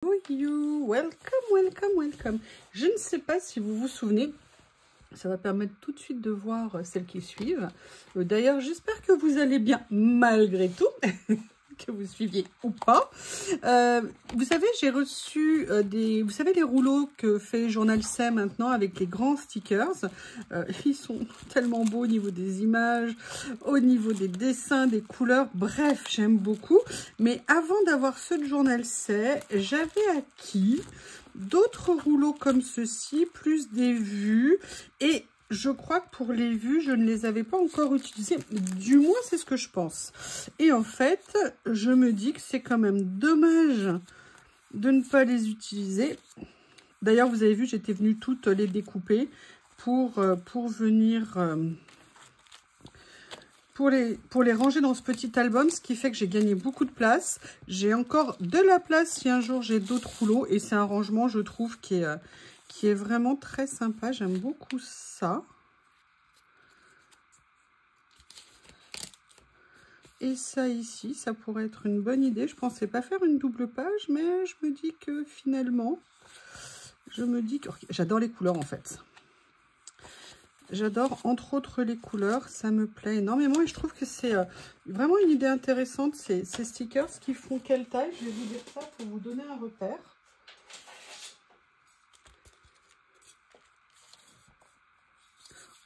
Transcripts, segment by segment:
Oh you, welcome. Je ne sais pas si vous vous souvenez, ça va permettre tout de suite de voir celles qui suivent. D'ailleurs, j'espère que vous allez bien malgré tout, que vous suiviez ou pas. Vous savez, j'ai reçu vous savez les rouleaux que fait Journal C maintenant avec les grands stickers. Ils sont tellement beaux au niveau des images, au niveau des dessins, des couleurs. Bref, j'aime beaucoup. Mais avant d'avoir ceux de Journal C, j'avais acquis d'autres rouleaux comme ceci, plus des vues. Et je crois que pour les vues, je ne les avais pas encore utilisés. Du moins, c'est ce que je pense. Et en fait, je me dis que c'est quand même dommage de ne pas les utiliser. D'ailleurs, vous avez vu, j'étais venue toutes les découper pour venir... Pour les ranger dans ce petit album, ce qui fait que j'ai gagné beaucoup de place. J'ai encore de la place si un jour j'ai d'autres rouleaux. Et c'est un rangement, je trouve, qui est vraiment très sympa. J'aime beaucoup ça. Et ça ici, ça pourrait être une bonne idée. Je pensais pas faire une double page, mais je me dis que finalement, j'adore les couleurs en fait. J'adore entre autres les couleurs, ça me plaît énormément et je trouve que c'est vraiment une idée intéressante ces stickers qui font quelle taille. Je vais vous dire ça pour vous donner un repère.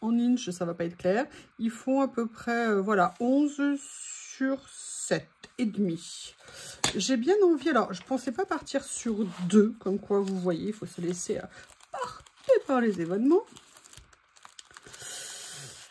En inch, ça va pas être clair. Ils font à peu près, voilà, 11 sur 7 et demi. J'ai bien envie, alors je pensais pas partir sur 2, comme quoi vous voyez, il faut se laisser porter par les événements.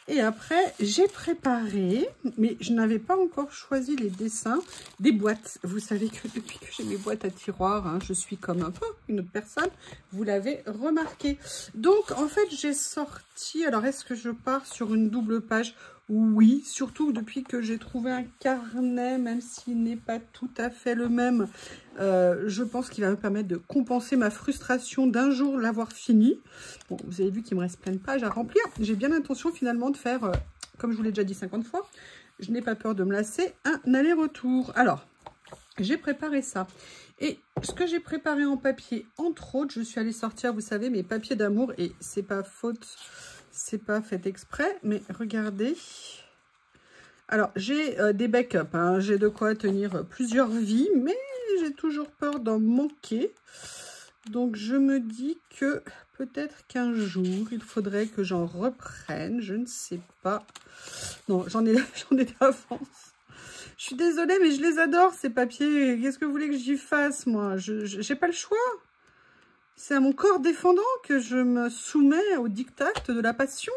Et après, j'ai préparé, mais je n'avais pas encore choisi les dessins, des boîtes. Vous savez que depuis que j'ai mes boîtes à tiroirs, hein, je suis comme un peu une autre personne. Vous l'avez remarqué. Donc, en fait, j'ai sorti... Alors, est-ce que je pars sur une double page? Oui, surtout depuis que j'ai trouvé un carnet, même s'il n'est pas tout à fait le même. Je pense qu'il va me permettre de compenser ma frustration d'un jour l'avoir fini. Bon, vous avez vu qu'il me reste plein de pages à remplir. J'ai bien l'intention finalement de faire, comme je vous l'ai déjà dit 50 fois, je n'ai pas peur de me lasser, un aller-retour. Alors, j'ai préparé ça. Et ce que j'ai préparé en papier, entre autres, je suis allée sortir, vous savez, mes papiers d'amour. Et c'est pas faute, c'est pas fait exprès, mais regardez. Alors, j'ai des backups, hein, j'ai de quoi tenir plusieurs vies, mais j'ai toujours peur d'en manquer. Donc, je me dis que peut-être qu'un jour, il faudrait que j'en reprenne, je ne sais pas. Non, j'en ai d'avance. Je suis désolée, mais je les adore, ces papiers. Qu'est-ce que vous voulez que j'y fasse, moi? Je n'ai pas le choix. C'est à mon corps défendant que je me soumets au diktat de la passion.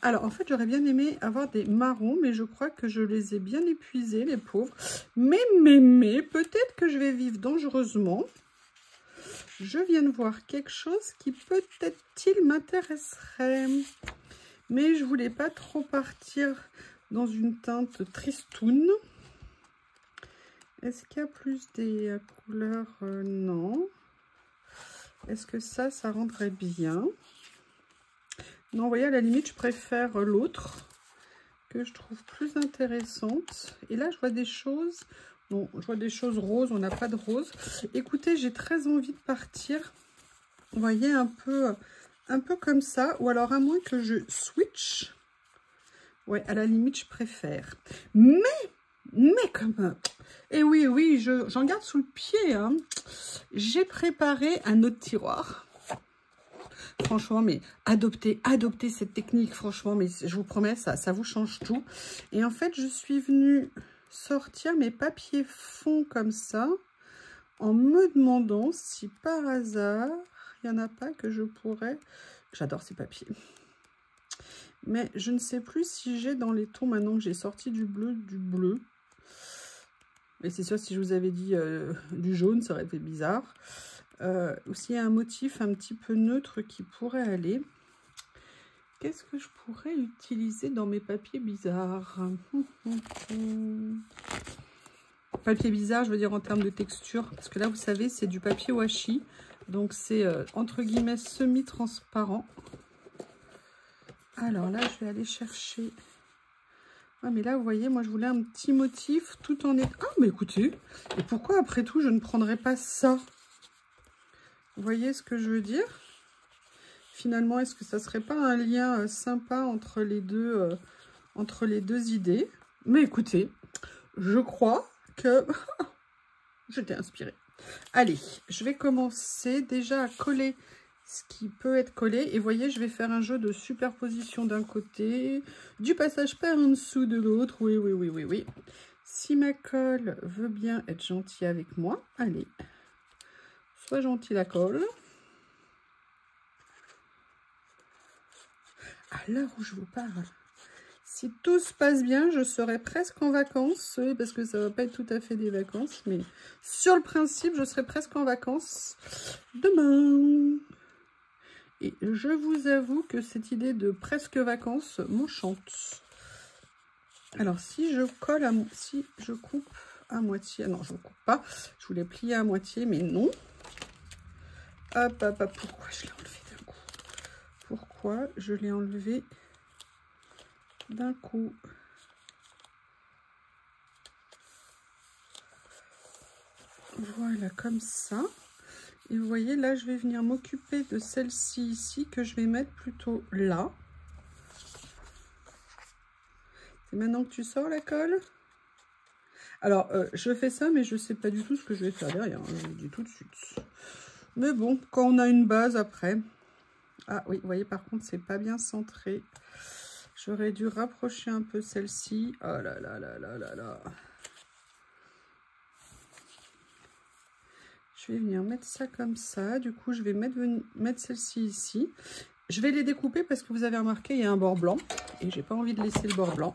Alors, en fait, j'aurais bien aimé avoir des marrons, mais je crois que je les ai bien épuisés, les pauvres. Mais, peut-être que je vais vivre dangereusement. Je viens de voir quelque chose qui peut-être m'intéresserait. Mais je voulais pas trop partir dans une teinte tristoune. Est-ce qu'il y a plus des couleurs? Non. Est-ce que ça rendrait bien? Non, vous voyez, à la limite, je préfère l'autre, que je trouve plus intéressante. Et là, je vois des choses... Bon, je vois des choses roses, on n'a pas de rose. Écoutez, j'ai très envie de partir, vous voyez, un peu comme ça. Ou alors, à moins que je switch. Ouais, à la limite, je préfère. Mais comme... Et oui, j'en garde sous le pied. Hein. J'ai préparé un autre tiroir. Franchement, mais adoptez cette technique, franchement, mais je vous promets, ça vous change tout. Et en fait, je suis venue sortir mes papiers fonds comme ça, en me demandant si par hasard, il n'y en a pas que je pourrais... J'adore ces papiers. Mais je ne sais plus si j'ai dans les tons, maintenant que j'ai sorti du bleu. Mais c'est sûr, si je vous avais dit du jaune, ça aurait fait bizarre. Aussi, il y a un motif un petit peu neutre qui pourrait aller. Qu'est-ce que je pourrais utiliser dans mes papiers bizarres? Papier bizarre, je veux dire en termes de texture. Parce que là, vous savez, c'est du papier washi. Donc, c'est entre guillemets semi-transparent. Alors là, je vais aller chercher Ah, mais là, vous voyez, moi, je voulais un petit motif tout en... Ah, mais écoutez, et pourquoi, après tout, je ne prendrais pas ça? Vous voyez ce que je veux dire? Finalement, est-ce que ça serait pas un lien sympa entre les deux idées? Mais écoutez, je crois que j'étais inspirée. Allez, je vais commencer déjà à coller ce qui peut être collé. Et voyez, je vais faire un jeu de superposition d'un côté, du passage par en dessous de l'autre. Oui, oui, oui, oui, oui. Si ma colle veut bien être gentille avec moi, allez, sois gentil la colle. À l'heure où je vous parle, si tout se passe bien, je serai presque en vacances, parce que ça va pas être tout à fait des vacances, mais sur le principe, je serai presque en vacances demain. Et je vous avoue que cette idée de presque vacances m'enchante. Alors, si je colle, si je coupe à moitié, non, je ne coupe pas, je voulais plier à moitié, mais non. Hop, hop, hop, pourquoi je l'ai enlevé d'un coup? Pourquoi je l'ai enlevé d'un coup? Voilà, comme ça. Et vous voyez, là, je vais venir m'occuper de celle-ci ici, que je vais mettre plutôt là. C'est maintenant que tu sors la colle? Alors, je fais ça, mais je ne sais pas du tout ce que je vais faire derrière. Hein, je vous le dis tout de suite. Mais bon, quand on a une base après... Ah oui, vous voyez, par contre, c'est pas bien centré. J'aurais dû rapprocher un peu celle-ci. Oh là là là là là là. Je vais venir mettre ça comme ça. Du coup, je vais mettre celle-ci ici. Je vais les découper parce que vous avez remarqué, il y a un bord blanc. Et j'ai pas envie de laisser le bord blanc.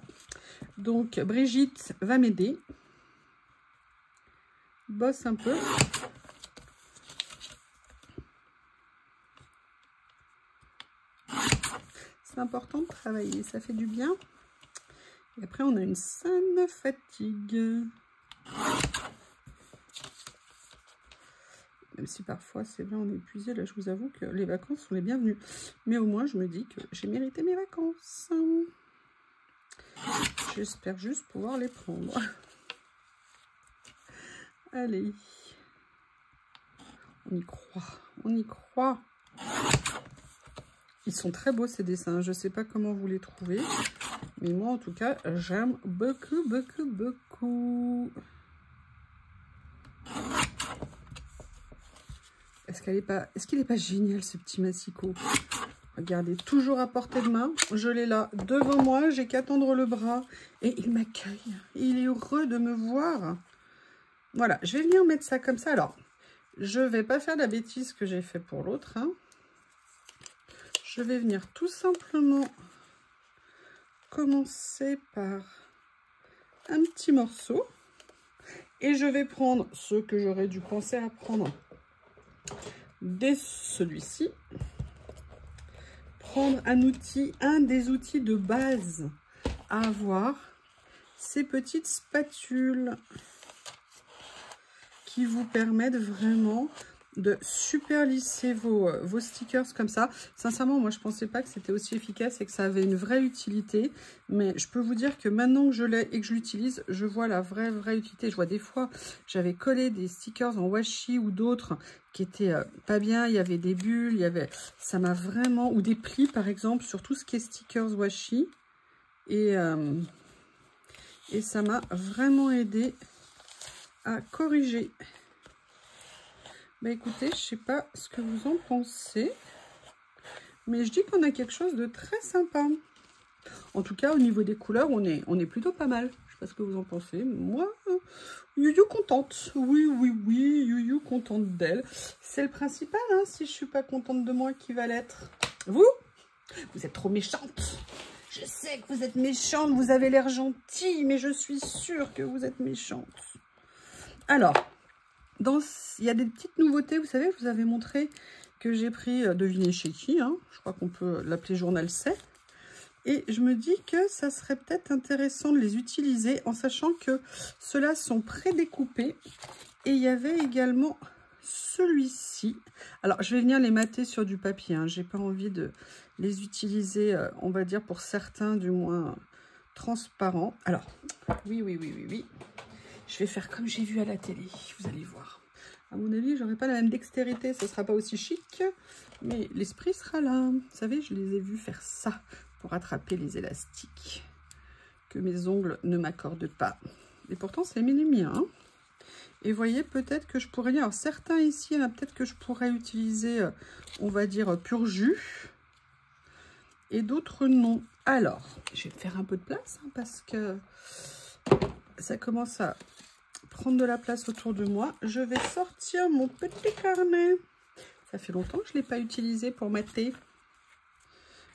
Donc, Brigitte va m'aider. Bosse un peu. C'est important de travailler, ça fait du bien. Et après, on a une saine fatigue. Même si parfois, c'est vrai, on est épuisé. Là, je vous avoue que les vacances sont les bienvenues. Mais au moins, je me dis que j'ai mérité mes vacances. J'espère juste pouvoir les prendre. Allez. On y croit. On y croit. Ils sont très beaux, ces dessins. Je ne sais pas comment vous les trouvez. Mais moi, en tout cas, j'aime beaucoup, beaucoup, beaucoup. Est-ce qu'il n'est pas génial, ce petit massicot? Regardez, toujours à portée de main. Je l'ai là devant moi. J'ai qu'à tendre le bras. Et il m'accueille. Il est heureux de me voir. Voilà, je vais venir mettre ça comme ça. Alors, je ne vais pas faire la bêtise que j'ai fait pour l'autre. Hein. Je vais venir tout simplement commencer par un petit morceau. Et je vais prendre ce que j'aurais dû penser à prendre dès celui-ci. Prendre un des outils de base à avoir, ces petites spatules qui vous permettent vraiment de super lisser vos stickers comme ça. Sincèrement, moi, je ne pensais pas que c'était aussi efficace et que ça avait une vraie utilité. Mais je peux vous dire que maintenant que je l'ai et que je l'utilise, je vois la vraie utilité. Je vois des fois, j'avais collé des stickers en washi ou d'autres qui étaient pas bien. Il y avait des bulles, ça m'a vraiment... Ou des plis, par exemple, sur tout ce qui est stickers washi. Et ça m'a vraiment aidé à corriger. Bah écoutez, je sais pas ce que vous en pensez, mais je dis qu'on a quelque chose de très sympa. En tout cas, au niveau des couleurs, on est plutôt pas mal. Je sais pas ce que vous en pensez. Moi, you contente. Oui, you contente d'elle. C'est le principal, hein, si je suis pas contente de moi, qui va l'être. Vous êtes trop méchante. Je sais que vous êtes méchante, vous avez l'air gentille, mais je suis sûre que vous êtes méchante. Alors... il y a des petites nouveautés, vous savez, je vous avais montré que j'ai pris, devinez chez qui, hein, je crois qu'on peut l'appeler journal C. Et je me dis que ça serait peut-être intéressant de les utiliser en sachant que ceux-là sont prédécoupés. Et il y avait également celui-ci. Alors, je vais venir les mater sur du papier, hein, j'ai pas envie de les utiliser, on va dire pour certains du moins transparent. Alors, oui. Je vais faire comme j'ai vu à la télé, vous allez voir. À mon avis, j'aurai pas la même dextérité, ça sera pas aussi chic, mais l'esprit sera là. Vous savez, je les ai vus faire ça pour attraper les élastiques que mes ongles ne m'accordent pas. Et pourtant, c'est les miens. Hein. Et voyez, peut-être que je pourrais... Alors, certains ici, peut-être que je pourrais utiliser, on va dire, pur jus. Et d'autres, non. Alors, je vais faire un peu de place, hein, parce que ça commence à prendre de la place autour de moi. Je vais sortir mon petit carnet. Ça fait longtemps que je ne l'ai pas utilisé pour mater.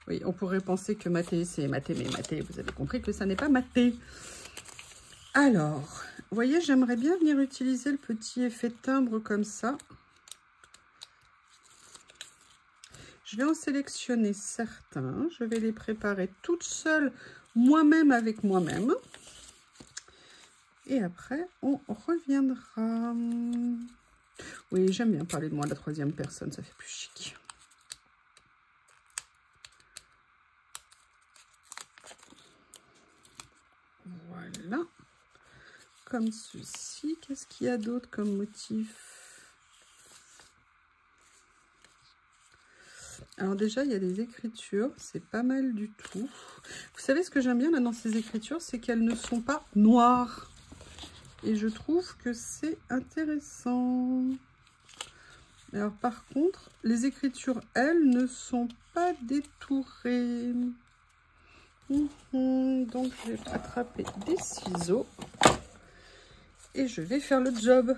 Oui, on pourrait penser que mater, c'est mater, mais mater, vous avez compris que ça n'est pas mater. Alors, vous voyez, j'aimerais bien venir utiliser le petit effet timbre comme ça. Je vais en sélectionner certains. Je vais les préparer toute seule, moi-même avec moi-même. Et après, on reviendra. Oui, j'aime bien parler de moi à la troisième personne, ça fait plus chic. Voilà. Comme ceci. Qu'est-ce qu'il y a d'autre comme motif? Alors déjà, il y a des écritures. C'est pas mal du tout. Vous savez ce que j'aime bien là dans ces écritures, c'est qu'elles ne sont pas noires. Et je trouve que c'est intéressant. Alors par contre, les écritures, elles, ne sont pas détourées. Donc je vais attraper des ciseaux. Et je vais faire le job.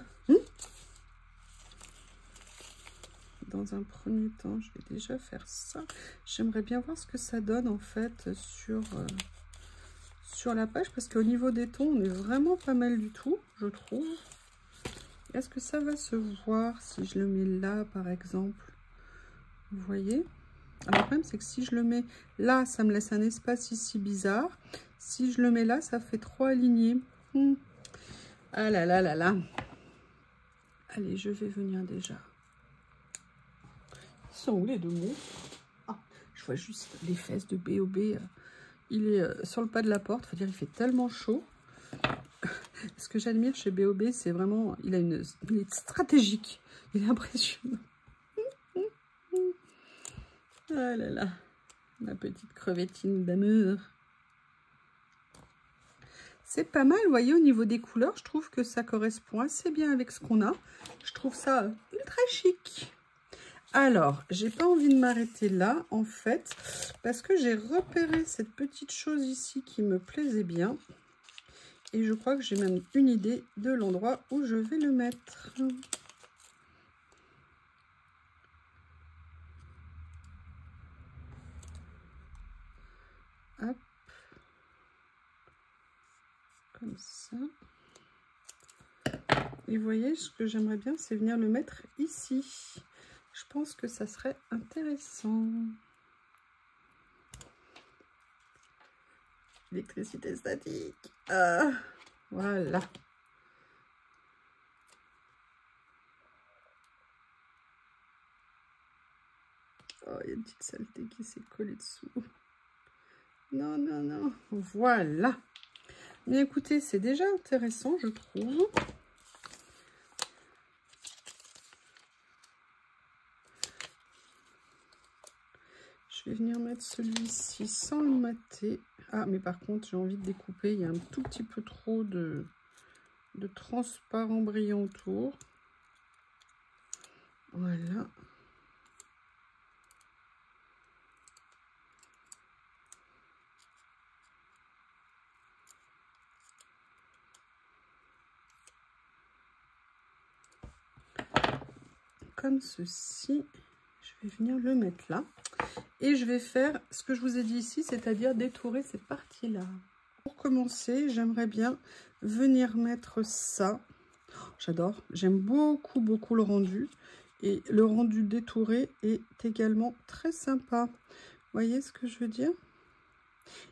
Dans un premier temps, je vais déjà faire ça. J'aimerais bien voir ce que ça donne en fait sur la page. Parce qu'au niveau des tons, on est vraiment pas mal du tout, je trouve. Est-ce que ça va se voir si je le mets là, par exemple? Vous voyez? Alors, le problème, c'est que si je le mets là, ça me laisse un espace ici bizarre. Si je le mets là, ça fait trop aligné. Ah là là là là. Allez, je vais venir déjà. Ils sont où les deux mots? Ah, je vois juste les fesses de B.O.B. Il est sur le pas de la porte. Faut dire, il fait tellement chaud. Ce que j'admire chez B.O.B, c'est vraiment... Il est stratégique. Il est impressionnant. Ah là là. Ma petite crevettine d'amour. C'est pas mal, vous voyez, au niveau des couleurs, je trouve que ça correspond assez bien avec ce qu'on a. Je trouve ça ultra chic. Alors, j'ai pas envie de m'arrêter là, en fait, parce que j'ai repéré cette petite chose ici qui me plaisait bien. Et je crois que j'ai même une idée de l'endroit où je vais le mettre. Hop. Comme ça. Et vous voyez, ce que j'aimerais bien, c'est venir le mettre ici. Je pense que ça serait intéressant. Électricité statique. Voilà. Oh, il y a une petite saleté qui s'est collée dessous. Non, non, non. Voilà. Mais écoutez, c'est déjà intéressant, je trouve. Je vais venir mettre celui-ci sans le mater. Ah, mais par contre, j'ai envie de découper. Il y a un tout petit peu trop de transparent brillant autour. Voilà. Comme ceci. Je vais venir le mettre là. Et je vais faire ce que je vous ai dit ici, c'est-à-dire détourer cette partie-là. Pour commencer, j'aimerais bien venir mettre ça. J'adore, j'aime beaucoup, beaucoup le rendu. Et le rendu détouré est également très sympa. Vous voyez ce que je veux dire?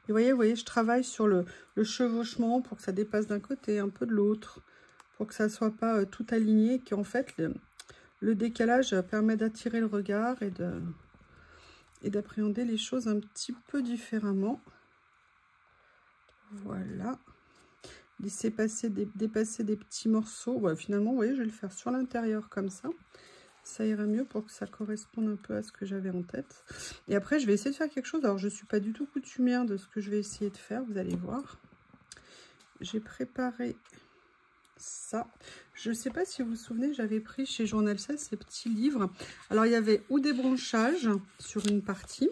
Et vous voyez, je travaille sur le chevauchement pour que ça dépasse d'un côté, un peu de l'autre. Pour que ça ne soit pas tout aligné. Et qu'en fait, le décalage permet d'attirer le regard et d'appréhender les choses un petit peu différemment. Voilà. Laisser dépasser des petits morceaux. Ouais, finalement, vous voyez, je vais le faire sur l'intérieur comme ça. Ça irait mieux pour que ça corresponde un peu à ce que j'avais en tête. Et après, je vais essayer de faire quelque chose. Alors, je ne suis pas du tout coutumière de ce que je vais essayer de faire. Vous allez voir. J'ai préparé ça. Je ne sais pas si vous vous souvenez, j'avais pris chez Journal 16 ces petits livres. Alors, il y avait ou des branchages sur une partie,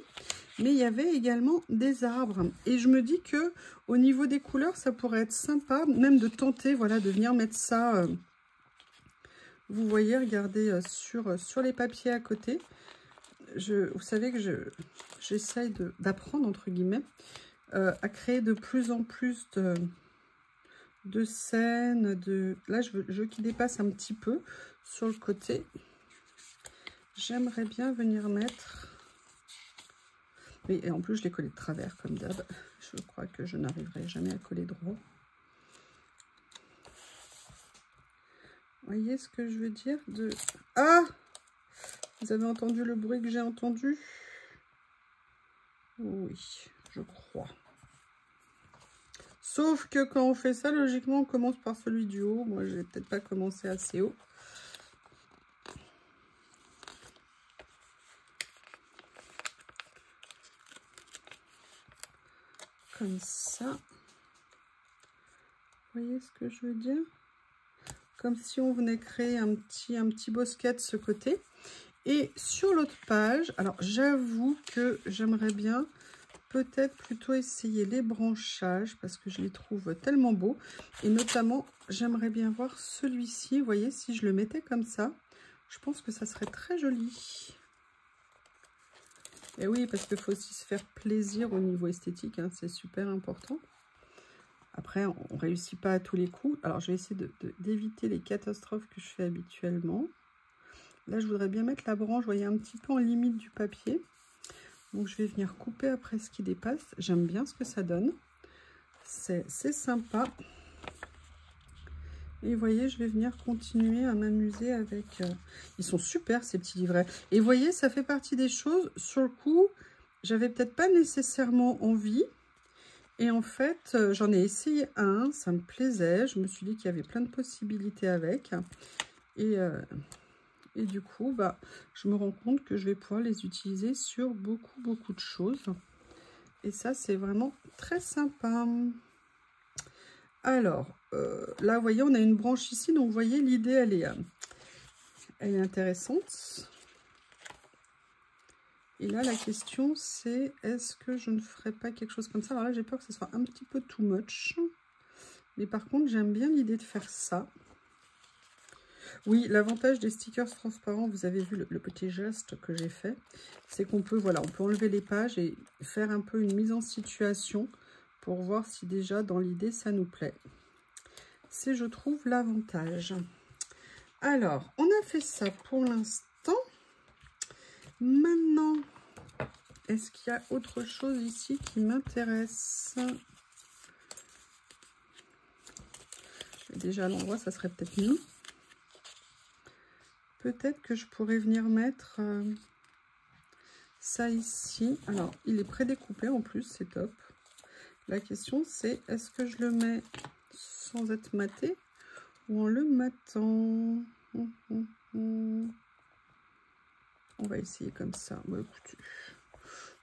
mais il y avait également des arbres. Et je me dis que au niveau des couleurs, ça pourrait être sympa, même de tenter, voilà, de venir mettre ça. Vous voyez, regardez sur les papiers à côté. Vous savez que j'essaye d'apprendre, entre guillemets, à créer de plus en plus de scènes. Là, je veux qu'il dépasse un petit peu sur le côté. J'aimerais bien venir mettre... Oui, et en plus, je l'ai collé de travers, comme d'hab. Je crois que je n'arriverai jamais à coller droit. Vous voyez ce que je veux dire de... Ah! Vous avez entendu le bruit que j'ai entendu? Oui, je crois. Sauf que quand on fait ça, logiquement, on commence par celui du haut. Moi, je vais peut-être pas commencer assez haut. Comme ça. Vous voyez ce que je veux dire? Comme si on venait créer un petit bosquet de ce côté. Et sur l'autre page, alors j'avoue que j'aimerais bien peut-être plutôt essayer les branchages parce que je les trouve tellement beaux. Et notamment, j'aimerais bien voir celui-ci. Vous voyez, si je le mettais comme ça, je pense que ça serait très joli. Et oui, parce qu'il faut aussi se faire plaisir au niveau esthétique, hein, c'est super important. Après, on ne réussit pas à tous les coups. Alors, je vais essayer d'éviter les catastrophes que je fais habituellement. Là, je voudrais bien mettre la branche, vous voyez, un petit peu en limite du papier. Donc, je vais venir couper après ce qui dépasse. J'aime bien ce que ça donne. C'est sympa. Et vous voyez, je vais venir continuer à m'amuser avec... Ils sont super, ces petits livrets. Et vous voyez, ça fait partie des choses, sur le coup, j'avais peut-être pas nécessairement envie. Et en fait, j'en ai essayé un, ça me plaisait. Je me suis dit qu'il y avait plein de possibilités avec. Et du coup, bah, je me rends compte que je vais pouvoir les utiliser sur beaucoup de choses. Et ça, c'est vraiment très sympa. Alors, là, vous voyez, on a une branche ici. Donc, vous voyez, l'idée, elle est intéressante. Et là, la question, c'est est-ce que je ne ferais pas quelque chose comme ça? Alors là, j'ai peur que ce soit un petit peu too much. Mais par contre, j'aime bien l'idée de faire ça. Oui, l'avantage des stickers transparents, vous avez vu le petit geste que j'ai fait, c'est qu'on peut, voilà, on peut enlever les pages et faire un peu une mise en situation pour voir si déjà dans l'idée ça nous plaît. C'est, je trouve, l'avantage. Alors, on a fait ça pour l'instant. Maintenant, est-ce qu'il y a autre chose ici qui m'intéresse? Déjà à l'endroit, ça serait peut-être mieux. Peut-être que je pourrais venir mettre ça ici. Alors, il est prédécoupé en plus, c'est top. La question, c'est est-ce que je le mets sans être maté ou en le matant? On va essayer comme ça. Bah, écoutez,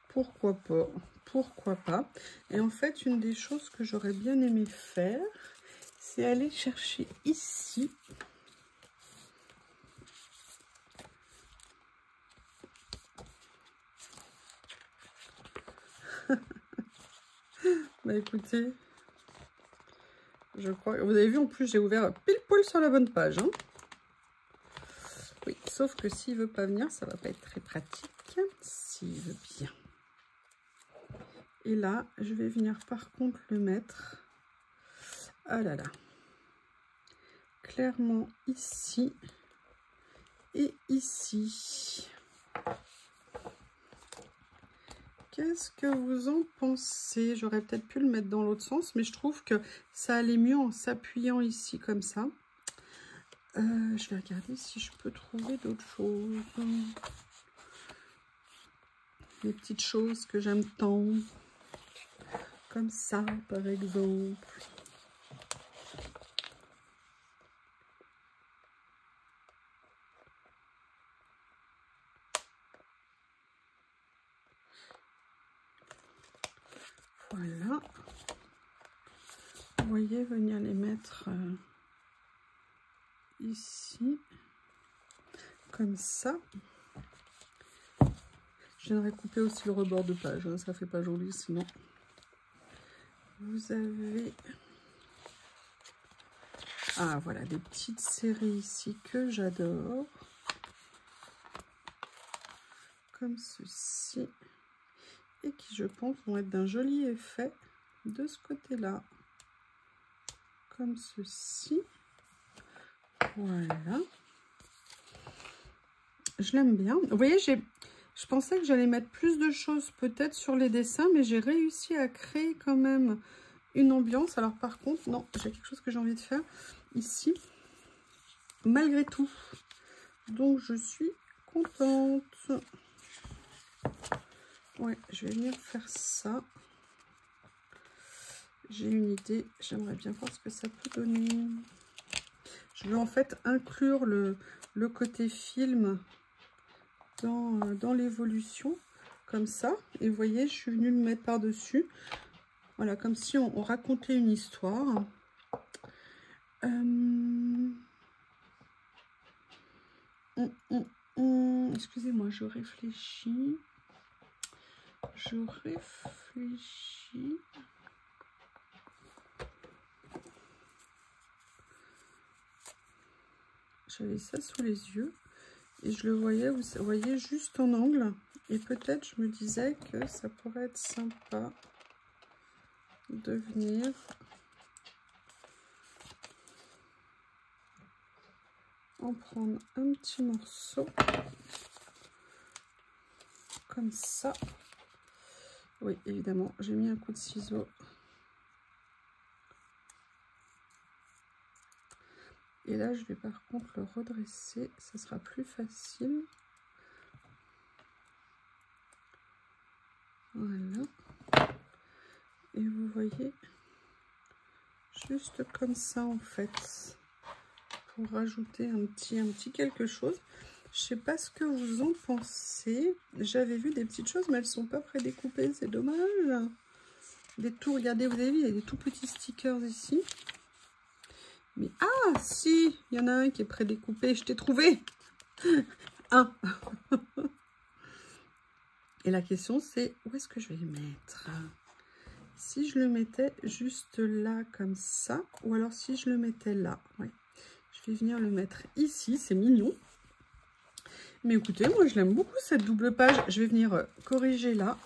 pourquoi pas? Pourquoi pas? Et en fait, une des choses que j'aurais bien aimé faire, c'est aller chercher ici. Bah écoutez, je crois que vous avez vu, en plus j'ai ouvert pile poil sur la bonne page, hein. Oui, sauf que s'il veut pas venir, ça va pas être très pratique. S'il veut bien. Et là, je vais venir par contre le mettre. Ah là là. Clairement ici et ici. Qu'est-ce que vous en pensez? J'aurais peut-être pu le mettre dans l'autre sens, mais je trouve que ça allait mieux en s'appuyant ici comme ça. Je vais regarder si je peux trouver d'autres choses. Les petites choses que j'aime tant. Comme ça, par exemple. Voilà. Vous voyez, venir les mettre ici. Comme ça. Je viendrai couper aussi le rebord de page. Hein, ça fait pas joli sinon. Vous avez... Ah, voilà, des petites séries ici que j'adore. Comme ceci. Et qui, je pense, vont être d'un joli effet de ce côté-là. Comme ceci. Voilà. Je l'aime bien. Vous voyez, je pensais que j'allais mettre plus de choses peut-être sur les dessins, mais j'ai réussi à créer quand même une ambiance. Alors par contre, non, j'ai quelque chose que j'ai envie de faire ici, malgré tout. Donc je suis contente. Ouais, je vais venir faire ça. J'ai une idée, j'aimerais bien voir ce que ça peut donner. Je veux en fait inclure le côté film dans l'évolution, comme ça. Et vous voyez, je suis venue le mettre par-dessus. Voilà, comme si on racontait une histoire. Excusez-moi, je réfléchis. J'avais ça sous les yeux et je le voyais, vous voyez, juste en angle. Et peut-être je me disais que ça pourrait être sympa de venir en prendre un petit morceau comme ça. Oui, évidemment, j'ai mis un coup de ciseau. Et là, je vais par contre le redresser, ça sera plus facile. Voilà. Et vous voyez, juste comme ça en fait, pour rajouter un petit quelque chose. Je sais pas ce que vous en pensez. J'avais vu des petites choses, mais elles sont pas prédécoupées, c'est dommage. Des tout, regardez, vous avez vu, il y a des tout petits stickers ici. Mais ah, si, il y en a un qui est prédécoupé, je t'ai trouvé. Un. Et la question, c'est où est-ce que je vais les mettre? Si je le mettais juste là, comme ça, ou alors si je le mettais là, ouais. Je vais venir le mettre ici, c'est mignon. Mais écoutez, moi je l'aime beaucoup cette double page. Je vais venir corriger là.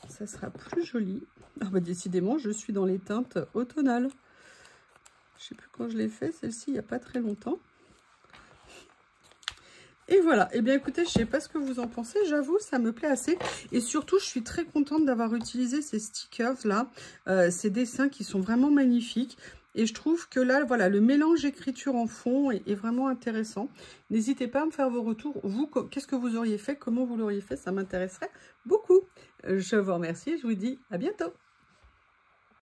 Ça sera plus joli. Ah bah décidément, je suis dans les teintes automnales. Je sais plus quand je l'ai fait, celle-ci, il n'y a pas très longtemps. Et voilà, et bien écoutez, je sais pas ce que vous en pensez, j'avoue, ça me plaît assez. Et surtout, je suis très contente d'avoir utilisé ces stickers là, ces dessins qui sont vraiment magnifiques. Et je trouve que là, voilà, le mélange écriture en fond est vraiment intéressant. N'hésitez pas à me faire vos retours. Vous, qu'est-ce que vous auriez fait? Comment vous l'auriez fait? Ça m'intéresserait beaucoup. Je vous remercie et je vous dis à bientôt.